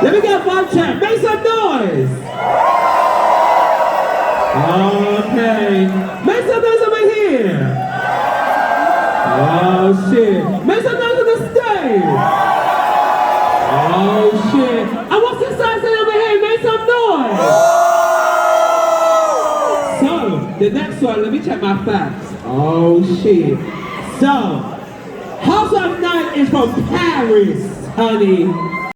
Let me get a vibe check. Make some noise. Okay. Make some noise over here. Oh shit. Make some noise on the stage. Oh shit. And what's this side saying over here? Make some noise. So, the next one, let me check my facts. Oh shit. So, House of Night is from Paris, honey.